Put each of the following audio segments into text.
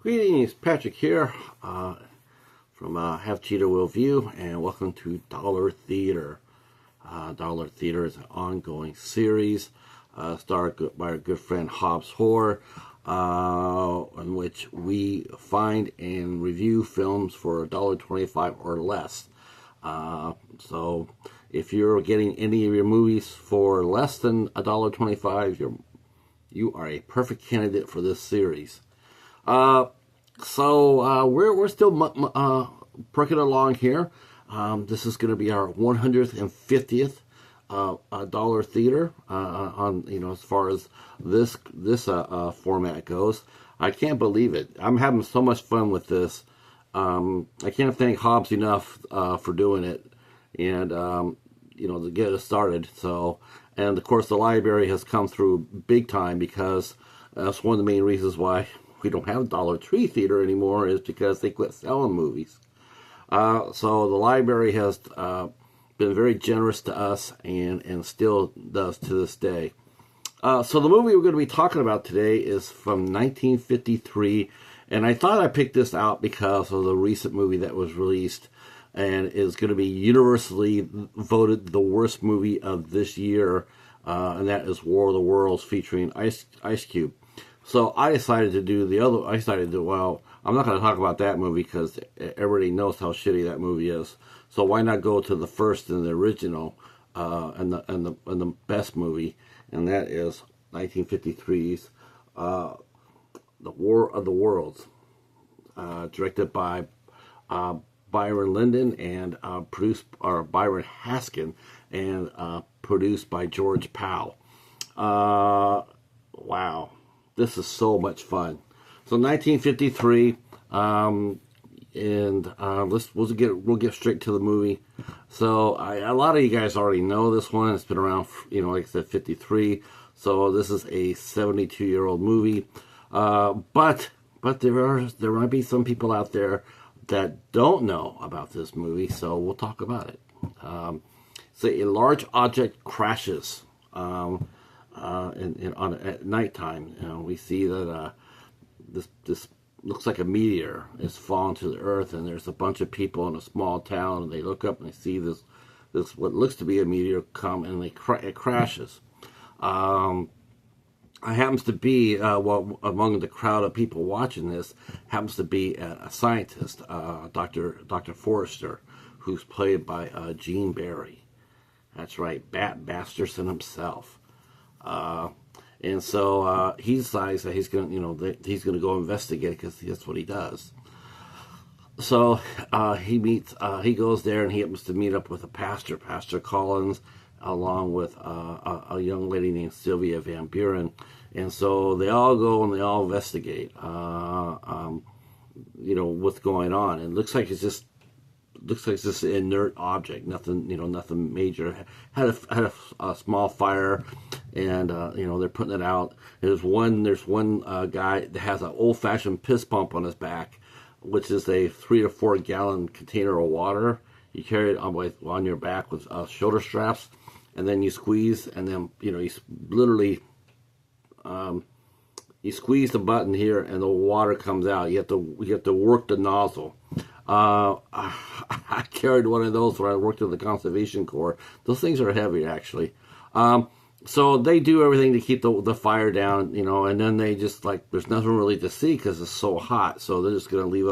Greetings, Patrick here from Have Cheetah Will View, and welcome to Dollar Theater. Dollar Theater is an ongoing series started by our good friend Hobbs Horror, in which we find and review films for $1.25 or less. So if you're getting any of your movies for less than $1.25, you are a perfect candidate for this series. So we're still perking along here. This is going to be our 150th Dollar Theater on as far as this format goes. I can't believe it. I'm having so much fun with this. I can't thank Hobbs enough for doing it, and to get us started. So, and of course the library has come through big time, because that's one of the main reasons why we don't have Dollar Tree Theater anymore, is because they quit selling movies. So the library has been very generous to us, and still does to this day. So the movie we're going to be talking about today is from 1953, and I thought I picked this out because of the recent movie that was released, and is going to be universally voted the worst movie of this year, and that is War of the Worlds, featuring Ice Cube. So I decided to do I'm not going to talk about that movie because everybody knows how shitty that movie is. So why not go to the first and the original, and the best movie, and that is 1953's The War of the Worlds, directed by Byron Lyndon and Byron Haskin, and produced by George Powell. Wow. This is so much fun. So 1953, and we'll get straight to the movie. So a lot of you guys already know this one. It's been around, like I said, 53. So this is a 72-year-old movie. But there might be some people out there that don't know about this movie. So we'll talk about it. So a large object crashes. At nighttime, we see that this looks like a meteor is falling to the earth, and there's a bunch of people in a small town, and they look up and they see this what looks to be a meteor come, and it crashes. I happens to be among the crowd of people watching this happens to be a scientist, Dr. Forrester, who's played by Gene Barry. That's right, Bat Basterson himself. And so he decides that he's going to go investigate, because that's what he does. So he goes there, and he happens to meet up with a pastor, Pastor Collins, along with a young lady named Sylvia Van Buren. And so they all go and they all investigate, what's going on. And it looks like it's just an inert object, nothing major. Had a small fire, and they're putting it out. There's one guy that has an old-fashioned piss pump on his back, which is a 3 to 4 gallon container of water. You carry it on your back with shoulder straps, and then you squeeze, and then you literally you squeeze the button here, and the water comes out. You have to work the nozzle. I carried one of those when I worked in the Conservation Corps. Those things are heavy, actually. So they do everything to keep the fire down, and then they just, there's nothing really to see because it's so hot. So they're just going to leave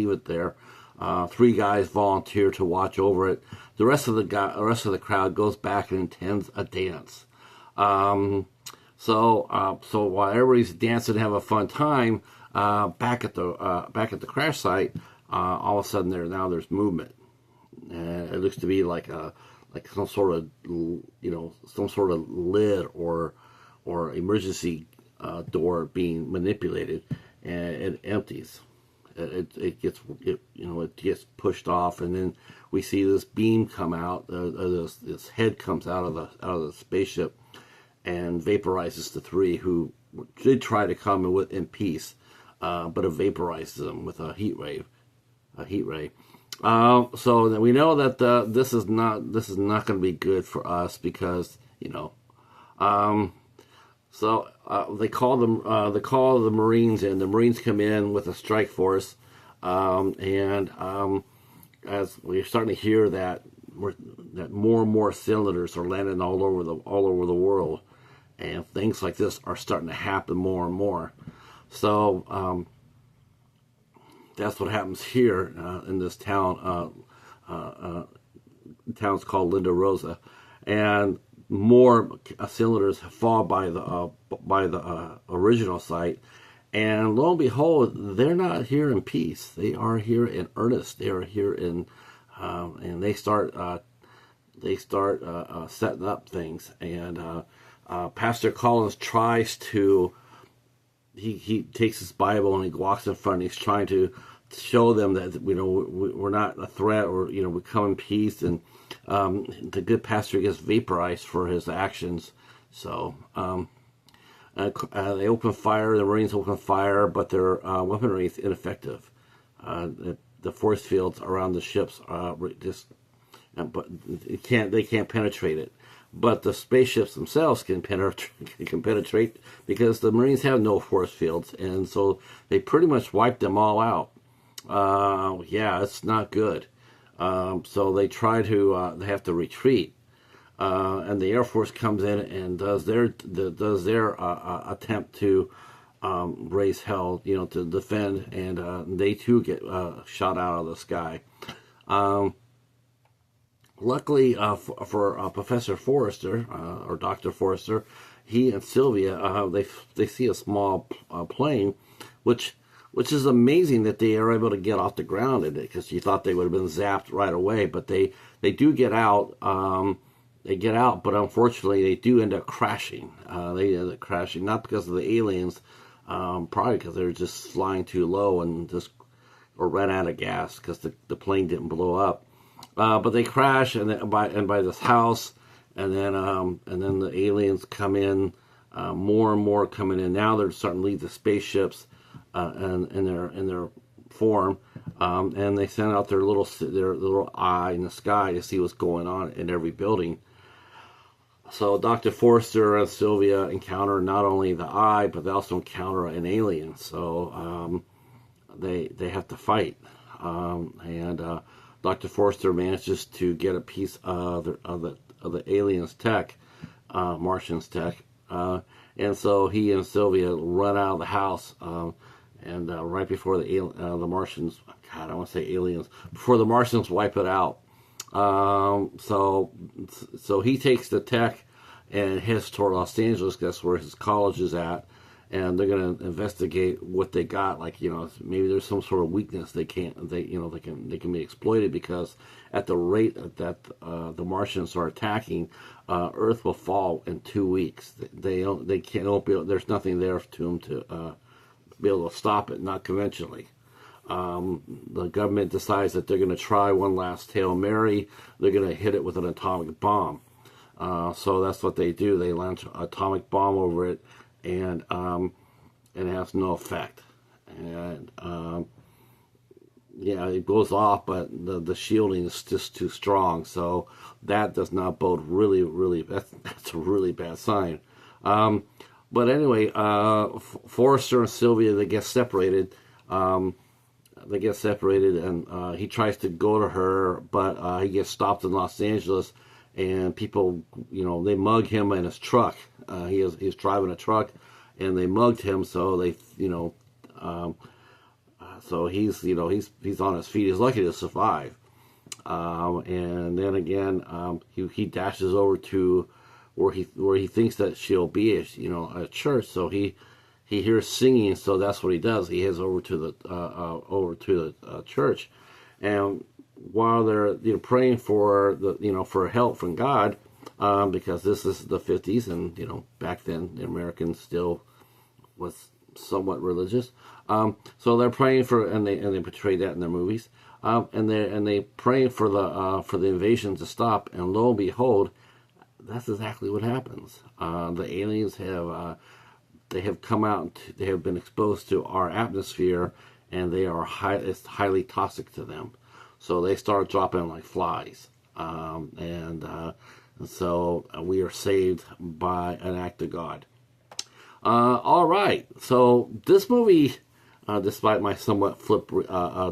it there. 3 guys volunteer to watch over it. The rest of the crowd goes back and attends a dance. So while everybody's dancing and having a fun time, back at the crash site, all of a sudden there's movement. It looks to be like some sort of lid or emergency door being manipulated, and it empties. It gets pushed off, and then we see this beam come out. This head comes out of the spaceship and vaporizes the 3 who did try to come in peace, but it vaporizes them with a heat ray. So that we know that this is not going to be good for us, because So they call the Marines in. The Marines come in with a strike force, and as we're starting to hear that more and more cylinders are landing all over the world, and things like this are starting to happen more and more. So that's what happens here in this town. Town's called Linda Rosa, and more cylinders fall by the original site. And lo and behold, they're not here in peace. They are here in earnest. They are here in, and they start setting up things. And Pastor Collins tries to. He takes his Bible and he walks in front. And he's trying to show them that we're not a threat, or we come in peace. And the good pastor gets vaporized for his actions. So they open fire. The Marines open fire, but their weaponry is ineffective. The force fields around the ships but they can't penetrate it. But the spaceships themselves can penetrate because the Marines have no force fields, and so they pretty much wiped them all out. Yeah, it's not good. So they try to they have to retreat, and the Air Force comes in and does their attempt to raise hell, to defend, and they too get shot out of the sky. Luckily for Professor Forrester or Dr. Forrester, he and Sylvia they see a small plane, which is amazing that they are able to get off the ground in it, because you thought they would have been zapped right away. But they do get out. They get out, but unfortunately they do end up crashing. They end up crashing not because of the aliens, probably because they were just flying too low and or ran out of gas because the plane didn't blow up. But they crash and by this house, and then the aliens come in, more and more coming in. Now they're starting to leave the spaceships, and in their form, and they send out their little eye in the sky to see what's going on in every building. So Dr. Forrester and Sylvia encounter not only the eye, but they also encounter an alien. So they have to fight, and Dr. Forrester manages to get a piece of the aliens' tech, Martians' tech, and so he and Sylvia run out of the house, and right before the Martians, God, I want to say aliens, before the Martians wipe it out. So he takes the tech and heads toward Los Angeles. That's where his college is at. And they're going to investigate what they got. Like, maybe there's some sort of weakness they can be exploited, because at the rate that the Martians are attacking, Earth will fall in 2 weeks. They can't be. There's nothing there to them to be able to stop it. Not conventionally. The government decides that they're going to try one last Hail Mary. They're going to hit it with an atomic bomb. So that's what they do. They launch an atomic bomb over it. And it has no effect. And yeah, it goes off, but the shielding is just too strong. So that does not bode really. That's a really bad sign. But anyway, Forrester and Sylvia, they get separated. And he tries to go to her, but he gets stopped in Los Angeles. And people, they mug him in his truck. He's driving a truck, and they mugged him. So they, so he's on his feet. He's lucky to survive. And then again, he dashes over to where he thinks that she'll be, a church. So he hears singing. So that's what he does. He heads over to the church, and while they're praying for for help from God, because this is the 50s, and back then the Americans still was somewhat religious. So they're praying for, and they portray that in their movies, and they praying for the invasion to stop. And lo and behold, that's exactly what happens. The aliens have come out. They have been exposed to our atmosphere, and they are it's highly toxic to them. So they start dropping like flies, and so we are saved by an act of God. All right. So this movie, despite my somewhat flip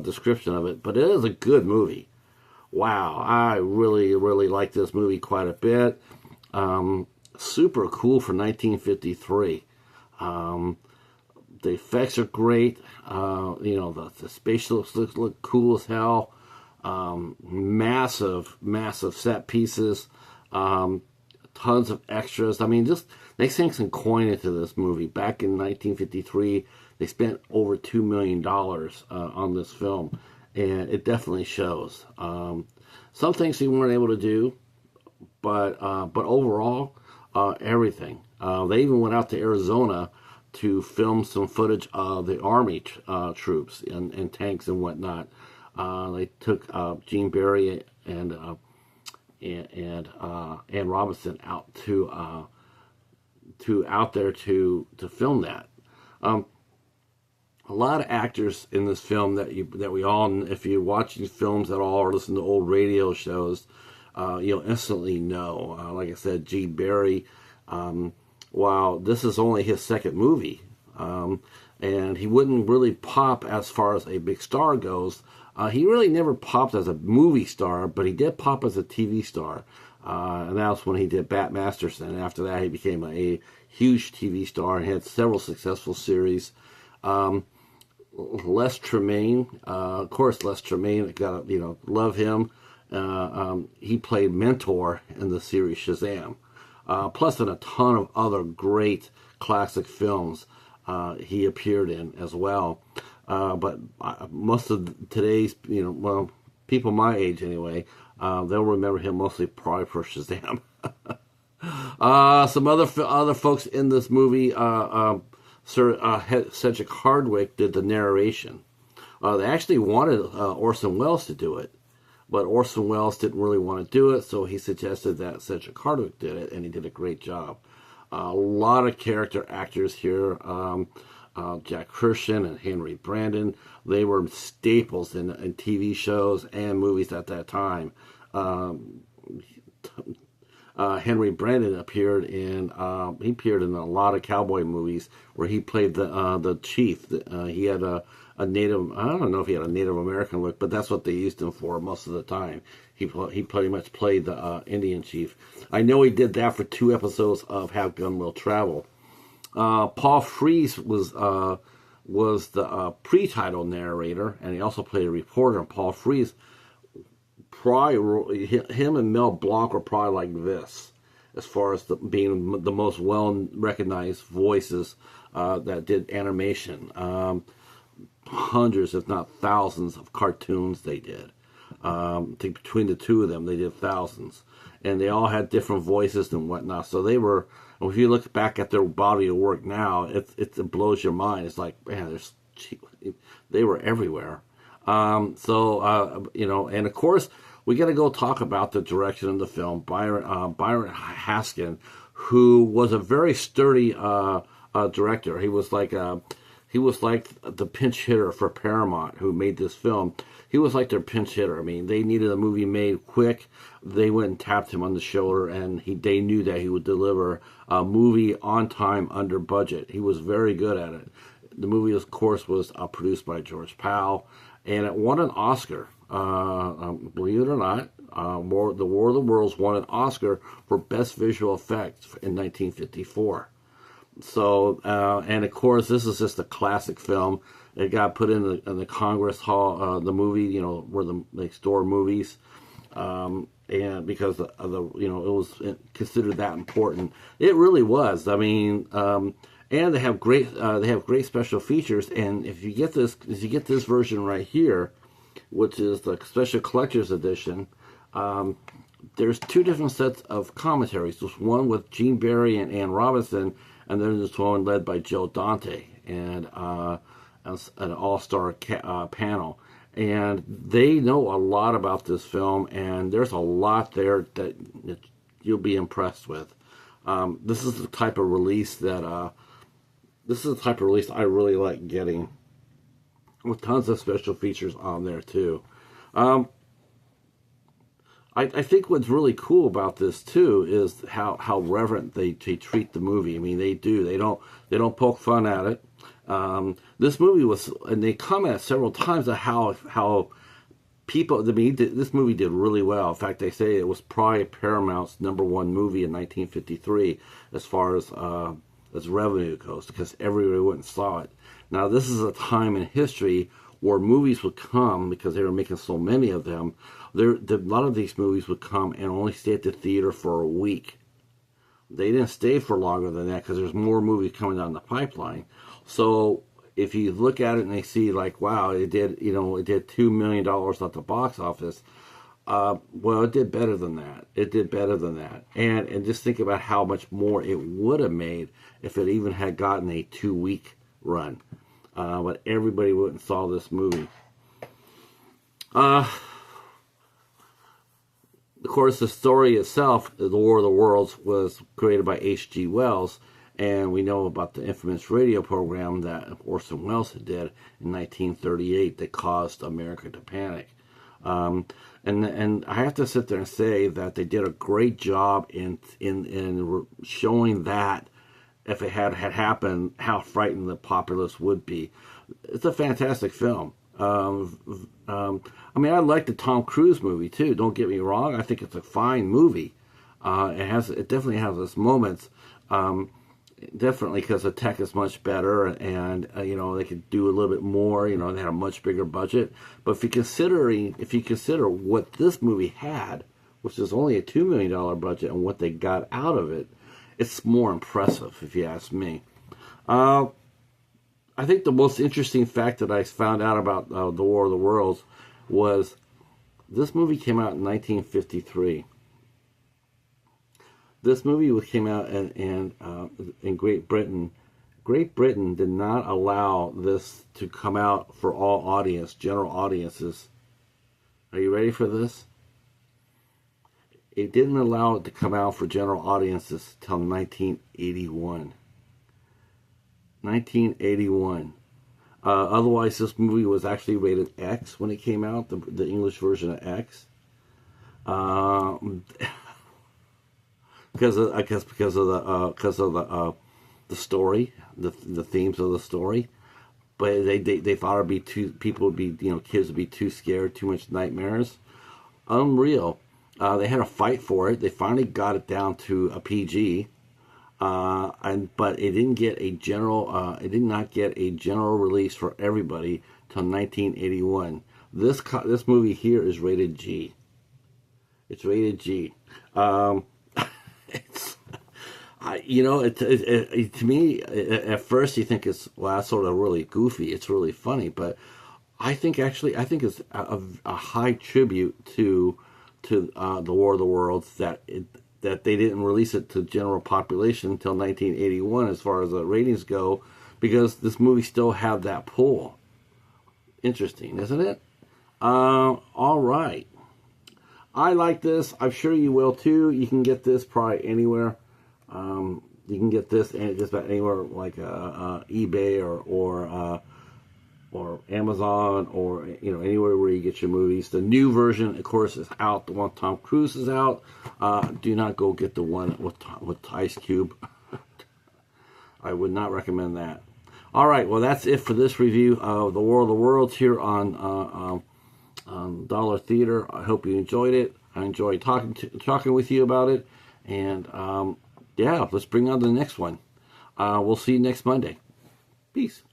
description of it, but it is a good movie. Wow, I really, really like this movie quite a bit. Super cool for 1953. The effects are great. The spaceships look cool as hell. Massive set pieces. Tons of extras. I mean, just they sank some coin into this movie. Back in 1953, they spent over $2 million on this film, and it definitely shows. Some things they weren't able to do, but overall, everything. They even went out to Arizona to film some footage of the Army troops and tanks and whatnot. They took Gene Barry and Ann Robinson out out there to film that. A lot of actors in this film that we all, if you watch these films at all or listen to old radio shows, you'll instantly know. Like I said, Gene Barry. While this is only his second movie, and he wouldn't really pop as far as a big star goes. He really never popped as a movie star, but he did pop as a TV star. And that was when he did Bat Masterson. After that, he became a huge TV star and had several successful series. Les Tremayne, of course, Les Tremayne, love him. He played Mentor in the series Shazam. Plus in a ton of other great classic films he appeared in as well. But most of today's, people my age anyway, they'll remember him mostly probably for Shazam. Some other folks in this movie, Cedric Hardwicke did the narration. They actually wanted Orson Welles to do it, but Orson Welles didn't really want to do it, so he suggested that Cedric Hardwicke did it, and he did a great job. A lot of character actors here. Jack Christian and Henry Brandon, they were staples in TV shows and movies at that time. Henry Brandon appeared in a lot of cowboy movies where he played the chief. He had a native, I don't know if he had a Native American look, but that's what they used him for most of the time. He pretty much played the Indian chief. I know he did that for 2 episodes of Have Gun Will Travel. Paul Frees was the pre-title narrator, and he also played a reporter. And Paul Frees, probably him and Mel Blanc were probably like this, as far as being the most well-recognized voices that did animation. Hundreds, if not thousands, of cartoons they did. I think between the two of them, they did thousands, and they all had different voices and whatnot. So they were. If you look back at their body of work now, it blows your mind. It's like, man, they were everywhere. And of course, we got to go talk about the direction of the film. Byron Haskin, who was a very sturdy director. He was like the pinch hitter for Paramount, who made this film. He was like their pinch hitter. I mean, they needed a movie made quick. They went and tapped him on the shoulder, and they knew that he would deliver a movie on time, under budget. He was very good at it. The movie, of course, was produced by George Powell, and it won an Oscar. Believe it or not, The War of the Worlds won an Oscar for Best Visual Effects in 1954. So, and of course, this is just a classic film. It got put in the Congress Hall, the movie, where they store movies, and because it was considered that important. It really was. I mean, and they have great special features. And if you get this version right here, which is the special collector's edition, there's 2 different sets of commentaries. There's one with Gene Barry and Ann Robinson, and then there's one led by Joe Dante and an all-star panel. And they know a lot about this film, and there's a lot there that you'll be impressed with. This is the type of release I really like getting, with tons of special features on there too. I think what's really cool about this too is how reverent they treat the movie. I mean, they do. They don't poke fun at it. This movie was, and they comment several times on how people. I mean, this movie did really well. In fact, they say it was probably Paramount's #1 movie in 1953 as far as revenue goes, because everybody went and saw it. Now, this is a time in history where movies would come, because they were making so many of them. A lot of these movies would come and only stay at the theater for a week. They didn't stay for longer than that because there's more movies coming down the pipeline. So if you look at it and they see like, wow, it did $2 million at the box office. Well, it did better than that. It did better than that. And just think about how much more it would have made if it even had gotten a 2-week run. But everybody went and saw this movie. Of course, the story itself, The War of the Worlds, was created by H.G. Wells, and we know about the infamous radio program that Orson Welles did in 1938 that caused America to panic. And I have to sit there and say that they did a great job in showing that if it had happened, how frightened the populace would be. It's a fantastic film. I mean, I like the Tom Cruise movie too. Don't get me wrong. I think it's a fine movie. It definitely has its moments. Definitely because the tech is much better, and they could do a little bit more. They had a much bigger budget. But if you consider what this movie had, which is only a $2 million budget, and what they got out of it, it's more impressive, if you ask me. I think the most interesting fact that I found out about The War of the Worlds was this movie came out in 1953. This movie came out in Great Britain. Great Britain did not allow this to come out for all general audiences. Are you ready for this? It didn't allow it to come out for general audiences till 1981. 1981. Otherwise, this movie was actually rated X when it came out, the English version of X. Because of the story, the themes of the story. But they thought it'd be kids would be too scared, too much nightmares. Unreal. They had a fight for it. They finally got it down to a PG. But it didn't get a general. It did not get a general release for everybody till 1981. This movie here is rated G. It's rated G. To me, at first you think that's sort of really goofy. It's really funny, but I think it's a high tribute to the War of the Worlds that they didn't release it to general population until 1981 as far as the ratings go, because this movie still had that pull. Interesting, isn't it? All right. I like this. I'm sure you will too. You can get this probably anywhere. You can get this just about anywhere, like eBay or Amazon, or anywhere where you get your movies. The new version, of course, is out. The one Tom Cruise is out. Do not go get the one with Ice Cube. I would not recommend that. All right, well, that's it for this review of The War of the Worlds here on Dollar Theater. I hope you enjoyed it. I enjoyed talking with you about it. And yeah, let's bring on the next one. We'll see you next Monday. Peace.